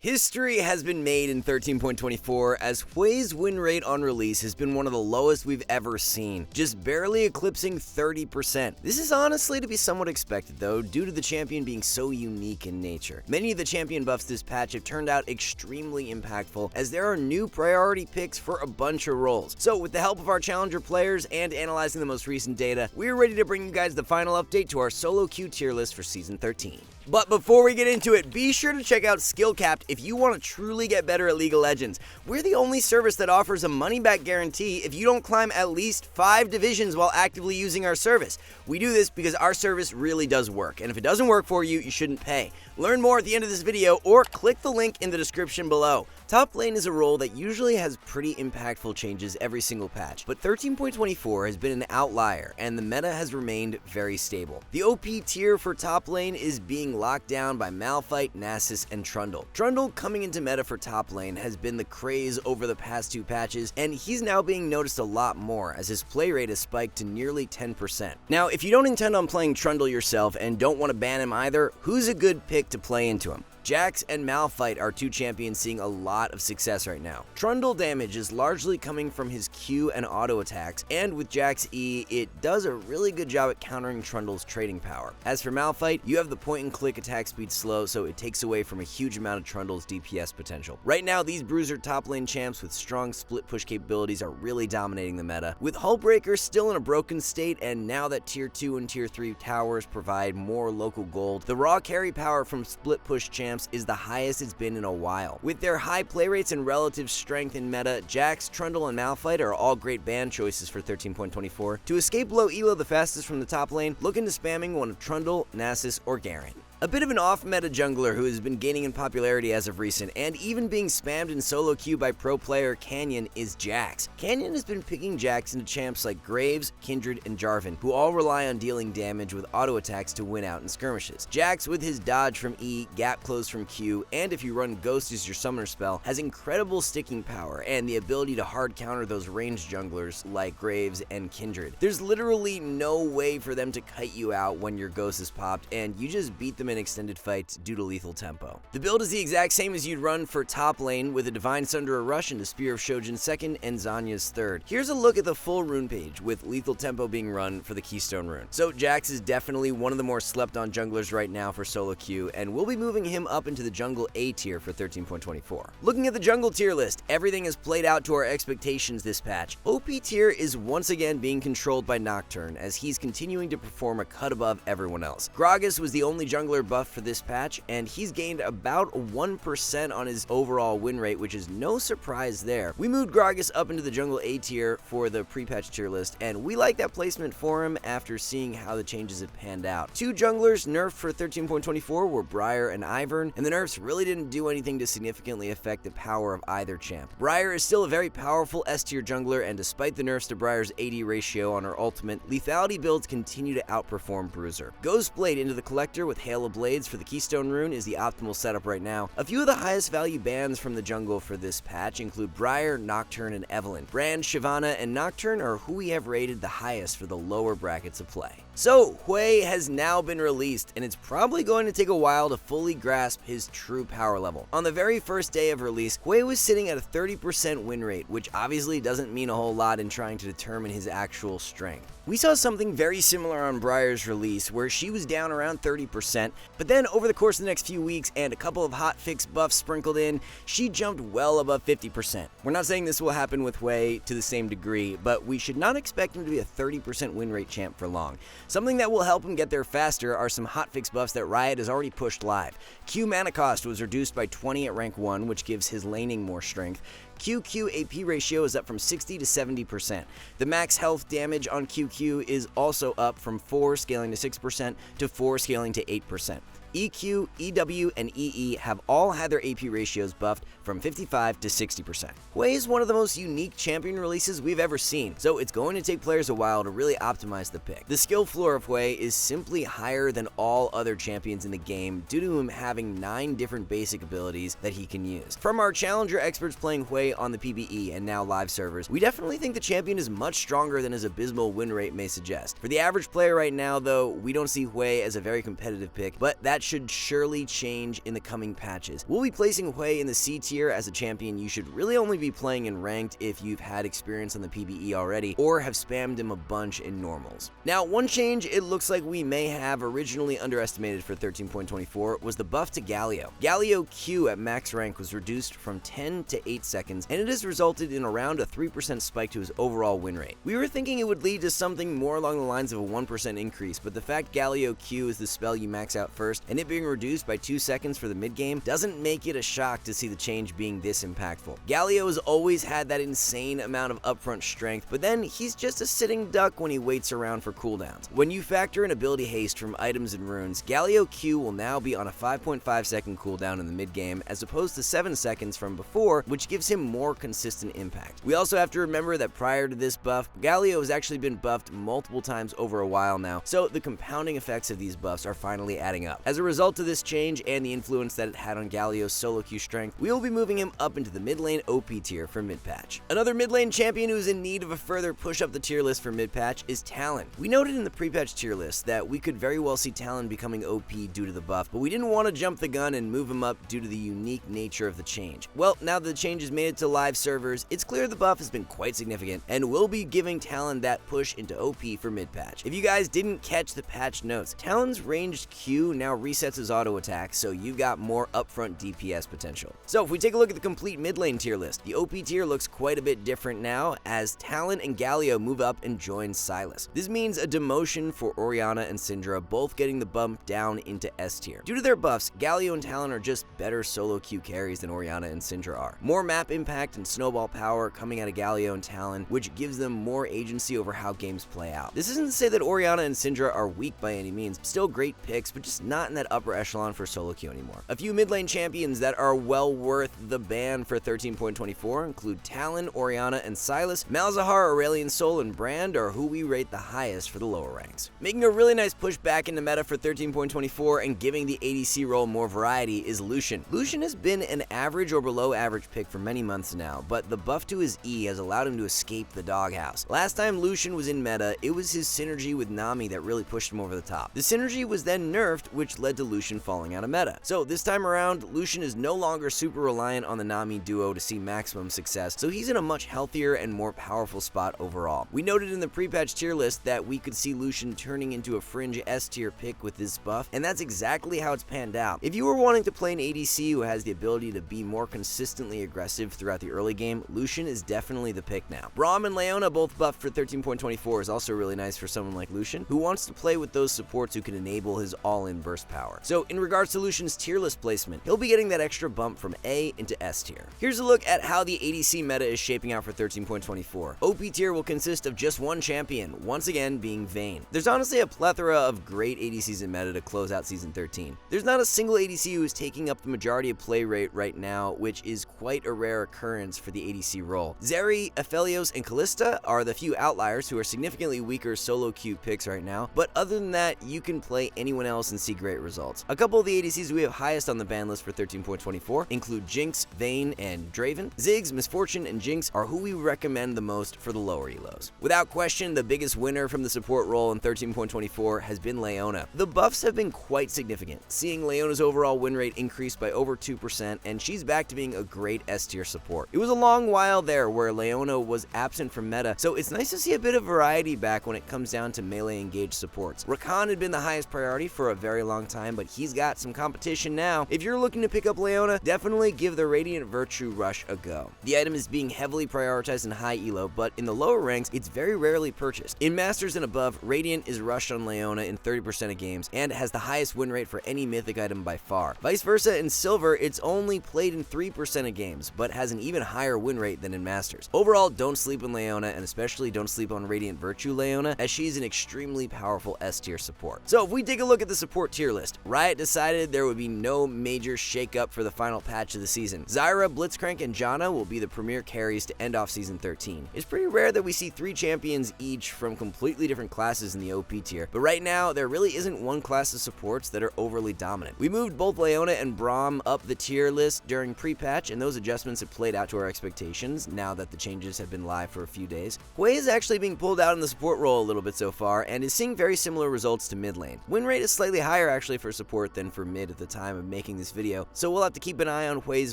History has been made in 13.24 as Hui's win rate on release has been one of the lowest we've ever seen, just barely eclipsing 30%. This is honestly to be somewhat expected though, due to the champion being so unique in nature. Many of the champion buffs this patch have turned out extremely impactful as there are new priority picks for a bunch of roles. So with the help of our challenger players and analyzing the most recent data, we're ready to bring you guys the final update to our solo queue tier list for Season 13. But before we get into it, be sure to check out SkillCapped if you want to truly get better at League of Legends. We're the only service that offers a money-back guarantee if you don't climb at least 5 divisions while actively using our service. We do this because our service really does work, and if it doesn't work for you, you shouldn't pay. Learn more at the end of this video or click the link in the description below. Top lane is a role that usually has pretty impactful changes every single patch, but 13.24 has been an outlier and the meta has remained very stable. The OP tier for top lane is being locked down by Malphite, Nasus, and Trundle. Trundle coming into meta for top lane has been the craze over the past 2 patches, and he's now being noticed a lot more as his play rate has spiked to nearly 10%. Now, if you don't intend on playing Trundle yourself and don't want to ban him either, who's a good pick to play into him? Jax and Malphite are 2 champions seeing a lot of success right now. Trundle damage is largely coming from his Q and auto attacks, and with Jax E, it does a really good job at countering Trundle's trading power. As for Malphite, you have the point-and-click attack speed slow, so it takes away from a huge amount of Trundle's DPS potential. Right now, these bruiser top lane champs with strong split push capabilities are really dominating the meta, with Hullbreaker still in a broken state, and now that Tier 2 and Tier 3 towers provide more local gold, the raw carry power from split push champs is the highest it's been in a while. With their high play rates and relative strength in meta, Jax, Trundle, and Malphite are all great ban choices for 13.24. To escape low elo the fastest from the top lane, look into spamming one of Trundle, Nasus, or Garen. A bit of an off-meta jungler who has been gaining in popularity as of recent, and even being spammed in solo queue by pro player Canyon, is Jax. Canyon has been picking Jax into champs like Graves, Kindred, and Jarvan, who all rely on dealing damage with auto attacks to win out in skirmishes. Jax, with his dodge from E, gap close from Q, and if you run Ghost as your summoner spell, has incredible sticking power and the ability to hard counter those ranged junglers like Graves and Kindred. There's literally no way for them to kite you out when your Ghost is popped, and you just beat them in extended fights due to lethal tempo. The build is the exact same as you'd run for top lane, with a Divine Sunder Rush into Spear of Shojin 2nd and Zanya's 3rd. Here's a look at the full rune page, with lethal tempo being run for the Keystone rune. So Jax is definitely one of the more slept on junglers right now for solo queue, and we'll be moving him up into the jungle A tier for 13.24. Looking at the jungle tier list, everything has played out to our expectations this patch. OP tier is once again being controlled by Nocturne, as he's continuing to perform a cut above everyone else. Gragas was the only jungler buff for this patch, and he's gained about 1% on his overall win rate, which is no surprise there. We moved Gragas up into the jungle A tier for the pre-patch tier list, and we like that placement for him after seeing how the changes have panned out. 2 junglers nerfed for 13.24 were Briar and Ivern, and the nerfs really didn't do anything to significantly affect the power of either champ. Briar is still a very powerful S tier jungler, and despite the nerfs to Briar's AD ratio on her ultimate, lethality builds continue to outperform Bruiser. Ghostblade into the Collector with Hail of Blades for the Keystone rune is the optimal setup right now. A few of the highest value bans from the jungle for this patch include Briar, Nocturne, and Evelynn. Brand, Shyvana, and Nocturne are who we have rated the highest for the lower brackets of play. So, Hui has now been released, and it's probably going to take a while to fully grasp his true power level. On the very first day of release, Hui was sitting at a 30% win rate, which obviously doesn't mean a whole lot in trying to determine his actual strength. We saw something very similar on Briar's release, where she was down around 30%, but then over the course of the next few weeks and a couple of hotfix buffs sprinkled in, she jumped well above 50%. We're not saying this will happen with Hui to the same degree, but we should not expect him to be a 30% win rate champ for long. Something that will help him get there faster are some hotfix buffs that Riot has already pushed live. Q mana cost was reduced by 20 at rank 1, which gives his laning more strength. QQ AP ratio is up from 60 to 70%. The max health damage on QQ is also up from 4 scaling to 6% to 4 scaling to 8%. EQ, EW, and EE have all had their AP ratios buffed from 55 to 60%. Hui is one of the most unique champion releases we've ever seen, so it's going to take players a while to really optimize the pick. The skill floor of Hui is simply higher than all other champions in the game due to him having 9 different basic abilities that he can use. From our challenger experts playing Hui on the PBE and now live servers, we definitely think the champion is much stronger than his abysmal win rate may suggest. For the average player right now though, we don't see Hui as a very competitive pick, but that should surely change in the coming patches. We'll be placing Hui in the C tier as a champion you should really only be playing in ranked if you've had experience on the PvE already or have spammed him a bunch in normals. Now, one change it looks like we may have originally underestimated for 13.24 was the buff to Galio. Galio Q at max rank was reduced from 10 to 8 seconds, and it has resulted in around a 3% spike to his overall win rate. We were thinking it would lead to something more along the lines of a 1% increase, but the fact Galio Q is the spell you max out first, and it being reduced by 2 seconds for the mid game doesn't make it a shock to see the change being this impactful. Galio has always had that insane amount of upfront strength, but then he's just a sitting duck when he waits around for cooldowns. When you factor in ability haste from items and runes, Galio Q will now be on a 5.5 second cooldown in the mid game as opposed to 7 seconds from before, which gives him more consistent impact. We also have to remember that prior to this buff, Galio has actually been buffed multiple times over a while now, so the compounding effects of these buffs are finally adding up. As a result of this change and the influence that it had on Galio's solo queue strength, we will be moving him up into the mid lane OP tier for mid patch. Another mid lane champion who is in need of a further push up the tier list for mid patch is Talon. We noted in the pre-patch tier list that we could very well see Talon becoming OP due to the buff, but we didn't want to jump the gun and move him up due to the unique nature of the change. Well, now that the change has made it to live servers, it's clear the buff has been quite significant and will be giving Talon that push into OP for mid patch. If you guys didn't catch the patch notes, Talon's ranged Q now resets his auto attack, so you've got more upfront DPS potential. So if we take a look at the complete mid lane tier list, the OP tier looks quite a bit different now as Talon and Galio move up and join Sylas. This means a demotion for Orianna and Syndra, both getting the bump down into S tier. Due to their buffs, Galio and Talon are just better solo queue carries than Orianna and Syndra are. More map impact and snowball power coming out of Galio and Talon, which gives them more agency over how games play out. This isn't to say that Orianna and Syndra are weak by any means, still great picks, but just not in that upper echelon for solo queue anymore. A few mid lane champions that are well worth the ban for 13.24 include Talon, Orianna, and Sylas. Malzahar, Aurelion Sol, and Brand are who we rate the highest for the lower ranks. Making a really nice push back into meta for 13.24 and giving the ADC role more variety is Lucian. Lucian has been an average or below average pick for many months now, but the buff to his E has allowed him to escape the doghouse. Last time Lucian was in meta, it was his synergy with Nami that really pushed him over the top. The synergy was then nerfed, which led to Lucian falling out of meta. So this time around, Lucian is no longer super reliant on the Nami duo to see maximum success, so he's in a much healthier and more powerful spot overall. We noted in the pre-patch tier list that we could see Lucian turning into a fringe S tier pick with this buff, and that's exactly how it's panned out. If you were wanting to play an ADC who has the ability to be more consistently aggressive throughout the early game, Lucian is definitely the pick now. Braum and Leona both buffed for 13.24 is also really nice for someone like Lucian, who wants to play with those supports who can enable his all-in burst power. So in regards to Lucian's tier list placement, he'll be getting that extra bump from A into S tier. Here's a look at how the ADC meta is shaping out for 13.24. OP tier will consist of just one champion, once again being Vayne. There's honestly a plethora of great ADCs in meta to close out Season 13. There's not a single ADC who is taking up the majority of play rate right now, which is quite a rare occurrence for the ADC role. Zeri, Aphelios, and Kalista are the few outliers who are significantly weaker solo queue picks right now, but other than that, you can play anyone else and see great results. A couple of the ADCs we have highest on the ban list for 13.24 include Jinx, Vayne, and Draven. Ziggs, Misfortune, and Jinx are who we recommend the most for the lower elos. Without question, the biggest winner from the support role in 13.24 has been Leona. The buffs have been quite significant, seeing Leona's overall win rate increase by over 2%, and she's back to being a great S tier support. It was a long while there where Leona was absent from meta, so it's nice to see a bit of variety back when it comes down to melee engaged supports. Rakan had been the highest priority for a very long time, but he's got some competition now. If you're looking to pick up Leona, definitely give the Radiant Virtue Rush a go. The item is being heavily prioritized in high elo, but in the lower ranks, it's very rarely purchased. In Masters and above, Radiant is rushed on Leona in 30% of games and has the highest win rate for any mythic item by far. Vice versa, in Silver, it's only played in 3% of games, but has an even higher win rate than in Masters. Overall, don't sleep on Leona, and especially don't sleep on Radiant Virtue Leona, as she's an extremely powerful S tier support. So if we take a look at the support tier list, Riot decided there would be no major shakeup for the final patch of the season. Zyra, Blitzcrank, and Janna will be the premier carries to end off Season 13. It's pretty rare that we see 3 champions each from completely different classes in the OP tier, but right now, there really isn't one class of supports that are overly dominant. We moved both Leona and Braum up the tier list during pre-patch, and those adjustments have played out to our expectations now that the changes have been live for a few days. Hui is actually being pulled out in the support role a little bit so far, and is seeing very similar results to mid lane. Win rate is slightly higher actually especially for support, than for mid at the time of making this video, so we'll have to keep an eye on Hui's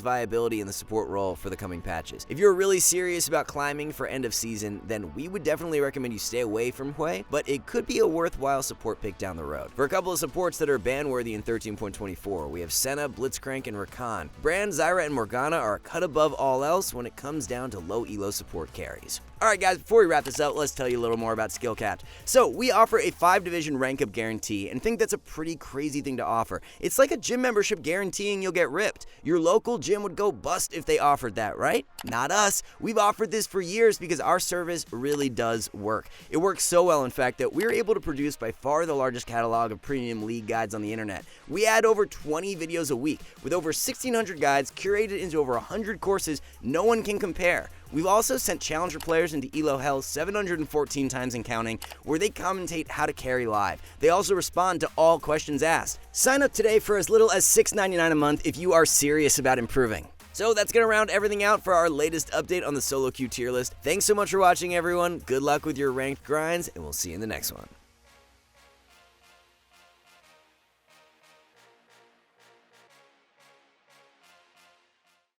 viability in the support role for the coming patches. If you're really serious about climbing for end of season, then we would definitely recommend you stay away from Hui, but it could be a worthwhile support pick down the road. For a couple of supports that are ban-worthy in 13.24, we have Senna, Blitzcrank, and Rakan. Brand, Zyra, and Morgana are a cut above all else when it comes down to low elo support carries. Alright guys, before we wrap this up, let's tell you a little more about SkillCapped. So, we offer a 5-division rank up guarantee, and think that's a pretty crazy thing to offer. It's like a gym membership guaranteeing you'll get ripped. Your local gym would go bust if they offered that, right? Not us. We've offered this for years because our service really does work. It works so well, in fact, that we're able to produce by far the largest catalog of premium league guides on the internet. We add over 20 videos a week, with over 1,600 guides curated into over 100 courses no one can compare. We've also sent challenger players into Elo Hell 714 times and counting, where they commentate how to carry live. They also respond to all questions asked. Sign up today for as little as $6.99 a month if you are serious about improving. So that's going to round everything out for our latest update on the solo queue tier list. Thanks so much for watching, everyone. Good luck with your ranked grinds, and we'll see you in the next one.